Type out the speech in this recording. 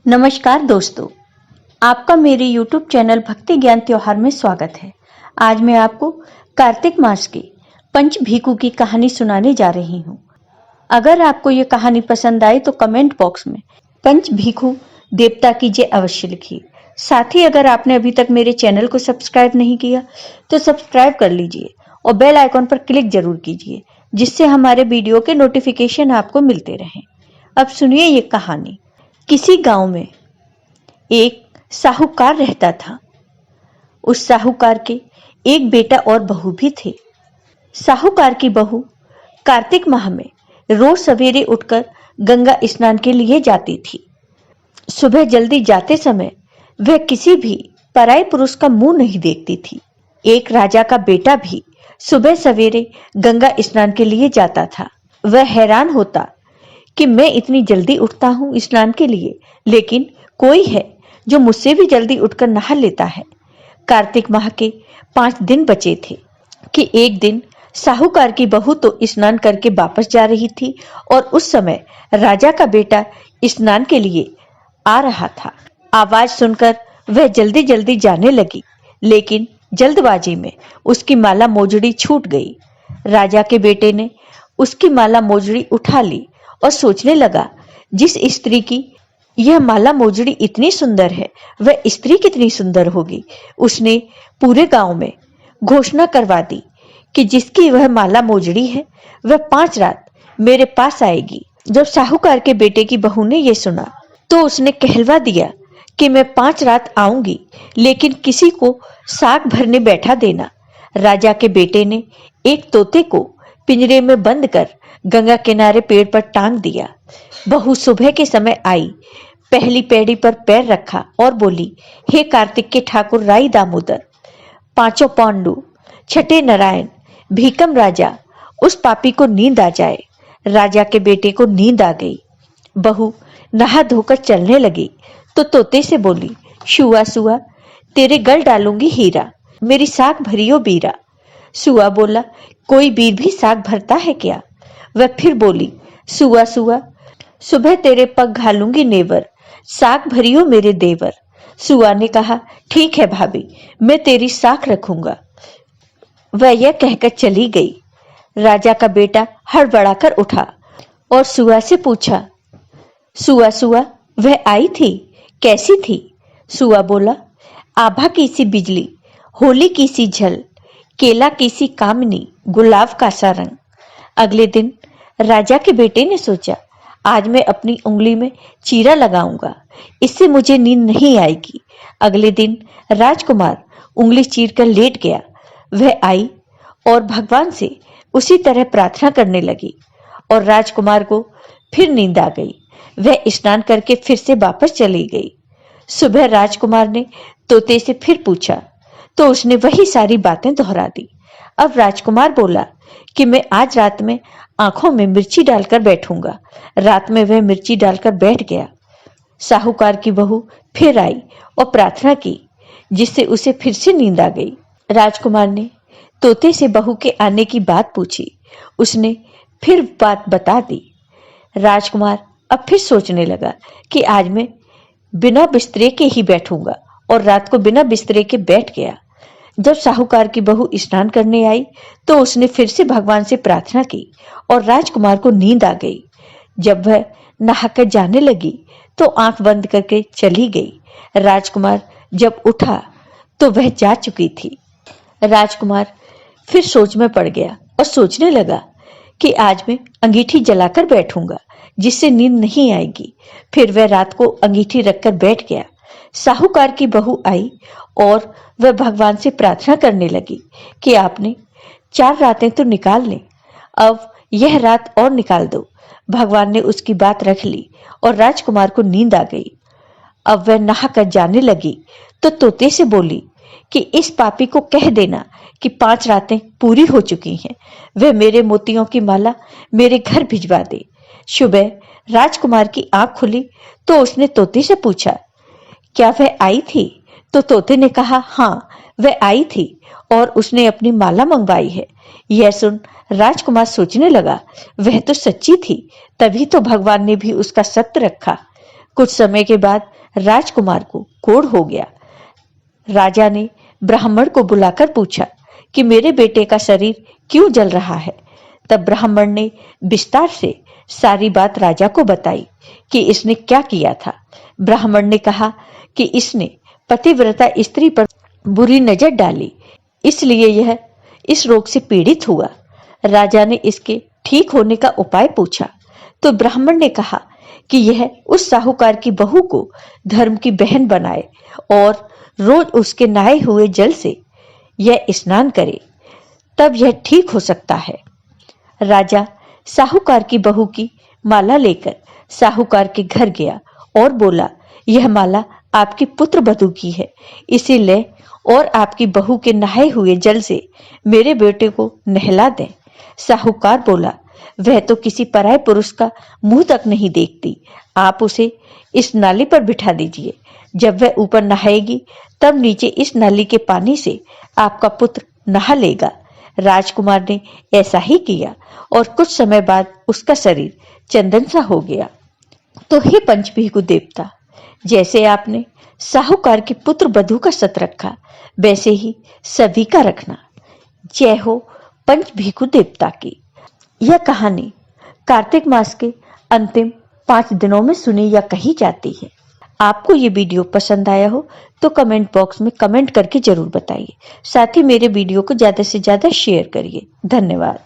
नमस्कार दोस्तों, आपका मेरे YouTube चैनल भक्ति ज्ञान त्योहार में स्वागत है। आज मैं आपको कार्तिक मास की पंच भीखू की कहानी सुनाने जा रही हूँ। अगर आपको ये कहानी पसंद आई तो कमेंट बॉक्स में पंच भीखू देवता की जय अवश्य लिखिए। साथ ही अगर आपने अभी तक मेरे चैनल को सब्सक्राइब नहीं किया तो सब्सक्राइब कर लीजिए और बेल आइकॉन पर क्लिक जरूर कीजिए, जिससे हमारे वीडियो के नोटिफिकेशन आपको मिलते रहें। अब सुनिए ये कहानी। किसी गांव में एक साहूकार रहता था। उस साहूकार के एक बेटा और बहू भी थे। साहूकार की बहू कार्तिक माह में रोज सवेरे उठकर गंगा स्नान के लिए जाती थी। सुबह जल्दी जाते समय वह किसी भी पराये पुरुष का मुंह नहीं देखती थी। एक राजा का बेटा भी सुबह सवेरे गंगा स्नान के लिए जाता था। वह हैरान होता कि मैं इतनी जल्दी उठता हूँ स्नान के लिए, लेकिन कोई है जो मुझसे भी जल्दी उठकर नहा लेता है। कार्तिक माह के 5 दिन बचे थे कि एक दिन साहूकार की बहू तो स्नान करके वापस जा रही थी और उस समय राजा का बेटा स्नान के लिए आ रहा था। आवाज सुनकर वह जल्दी जल्दी जाने लगी, लेकिन जल्दबाजी में उसकी माला मोजड़ी छूट गई। राजा के बेटे ने उसकी माला मोजड़ी उठा ली और सोचने लगा, जिस स्त्री की यह माला मोजड़ी इतनी सुंदर है, वह स्त्री कितनी सुंदर होगी। उसने पूरे गांव में घोषणा करवा दी कि जिसकी वह माला मोजड़ी है वह 5 रात मेरे पास आएगी। जब साहूकार के बेटे की बहू ने यह सुना तो उसने कहलवा दिया कि मैं 5 रात आऊंगी, लेकिन किसी को साग भरने बैठा देना। राजा के बेटे ने एक तोते को पिंजरे में बंद कर गंगा किनारे पेड़ पर टांग दिया। बहू सुबह के समय आई, पहली पैड़ी पर पैर रखा और बोली, हे कार्तिक के ठाकुर राई दामोदर, 5 पांडु, छठे नारायण, भीकम राजा, उस पापी को नींद आ जाए। राजा के बेटे को नींद आ गई। बहू नहा धोकर चलने लगी तो तोते से बोली, शुआ सुआ, तेरे गल डालूंगी हीरा, मेरी साग भरियो बीरा। सुआ बोला, कोई बीर भी साग भरता है क्या? वह फिर बोली, सुआ सुआ, सुबह तेरे पग घालूंगी नेवर, साग भरियो मेरे देवर। सुआ ने कहा, ठीक है भाभी, मैं तेरी साख रखूंगा। वह यह कहकर चली गई। राजा का बेटा हड़बड़ाकर उठा और सुआ से पूछा, सुआ सुआ, वह आई थी, कैसी थी? सुआ बोला, आभा की सी बिजली, होली की सी झल, केला की सी कामनी, गुलाब का सा रंग। अगले दिन राजा के बेटे ने सोचा, आज मैं अपनी उंगली में चीरा लगाऊंगा, इससे मुझे नींद नहीं आएगी। अगले दिन राजकुमार उंगली चीर कर लेट गया। वह आई और भगवान से उसी तरह प्रार्थना करने लगी और राजकुमार को फिर नींद आ गई। वह स्नान करके फिर से वापस चली गई। सुबह राजकुमार ने तोते से फिर पूछा तो उसने वही सारी बातें दोहरा दी। अब राजकुमार बोला कि मैं आज रात में आंखों में मिर्ची डालकर बैठूंगा। रात में वह मिर्ची डालकर बैठ गया। साहूकार की बहू फिर आई और प्रार्थना की, जिससे उसे फिर से नींद आ गई। राजकुमार ने तोते से बहू के आने की बात पूछी। उसने फिर बात बता दी। राजकुमार अब फिर सोचने लगा कि आज मैं बिना बिस्तरे के ही बैठूंगा और रात को बिना बिस्तरे के बैठ गया। जब साहूकार की बहू स्नान करने आई तो उसने फिर से भगवान से प्रार्थना की और राजकुमार को नींद आ गई। जब वह नहाकर जाने लगी तो आंख बंद करके चली गई। राजकुमार जब उठा तो वह जा चुकी थी। राजकुमार फिर सोच में पड़ गया और सोचने लगा कि आज मैं अंगीठी जलाकर बैठूंगा, जिससे नींद नहीं आएगी। फिर वह रात को अंगीठी रखकर बैठ गया। साहूकार की बहू आई और वह भगवान से प्रार्थना करने लगी कि आपने 4 रातें तो निकाल लें, अब यह रात और निकाल दो। भगवान ने उसकी बात रख ली और राजकुमार को नींद आ गई। अब वह नहाकर जाने लगी तो तोते से बोली कि इस पापी को कह देना कि 5 रातें पूरी हो चुकी हैं, वह मेरे मोतियों की माला मेरे घर भिजवा दे। सुबह राजकुमार की आंख खुली तो उसने तोते से पूछा, क्या वह आई थी? तो तोते ने कहा, हाँ, वह आई थी और उसने अपनी माला मंगवाई है। यह सुन राजकुमार सोचने लगा, वह तो सच्ची थी, तभी तो भगवान ने भी उसका सत्य रखा। कुछ समय के बाद राजकुमार को कोढ़ हो गया। राजा ने ब्राह्मण को बुलाकर पूछा कि मेरे बेटे का शरीर क्यों जल रहा है। तब ब्राह्मण ने विस्तार से सारी बात राजा को बताई कि इसने क्या किया था। ब्राह्मण ने कहा कि इसने पतिव्रता स्त्री पर बुरी नजर डाली, इसलिए यह इस रोग से पीड़ित हुआ। राजा ने इसके ठीक होने का उपाय पूछा तो ब्राह्मण ने कहा कि यह उस साहूकार की बहू को धर्म की बहन बनाए और रोज उसके नहाए हुए जल से यह स्नान करे, तब यह ठीक हो सकता है। राजा साहूकार की बहू की माला लेकर साहूकार के घर गया और बोला, यह माला आपकी पुत्र वधू की है, इसे ले और आपकी बहू के नहाए हुए जल से मेरे बेटे को नहला दें। साहूकार बोला, वह तो किसी पराये पुरुष का मुंह तक नहीं देखती, आप उसे इस नाली पर बिठा दीजिए। जब वह ऊपर नहाएगी तब नीचे इस नाली के पानी से आपका पुत्र नहा लेगा। राजकुमार ने ऐसा ही किया और कुछ समय बाद उसका शरीर चंदन सा हो गया। तो हे पंचभीखु देवता, जैसे आपने साहूकार के पुत्र वधू का सत रखा, वैसे ही सभी का रखना। जय हो पंचभीखु देवता की। यह कहानी कार्तिक मास के अंतिम 5 दिनों में सुनी या कही जाती है। आपको ये वीडियो पसंद आया हो तो कमेंट बॉक्स में कमेंट करके जरूर बताइए। साथ ही मेरे वीडियो को ज्यादा से ज्यादा शेयर करिए। धन्यवाद।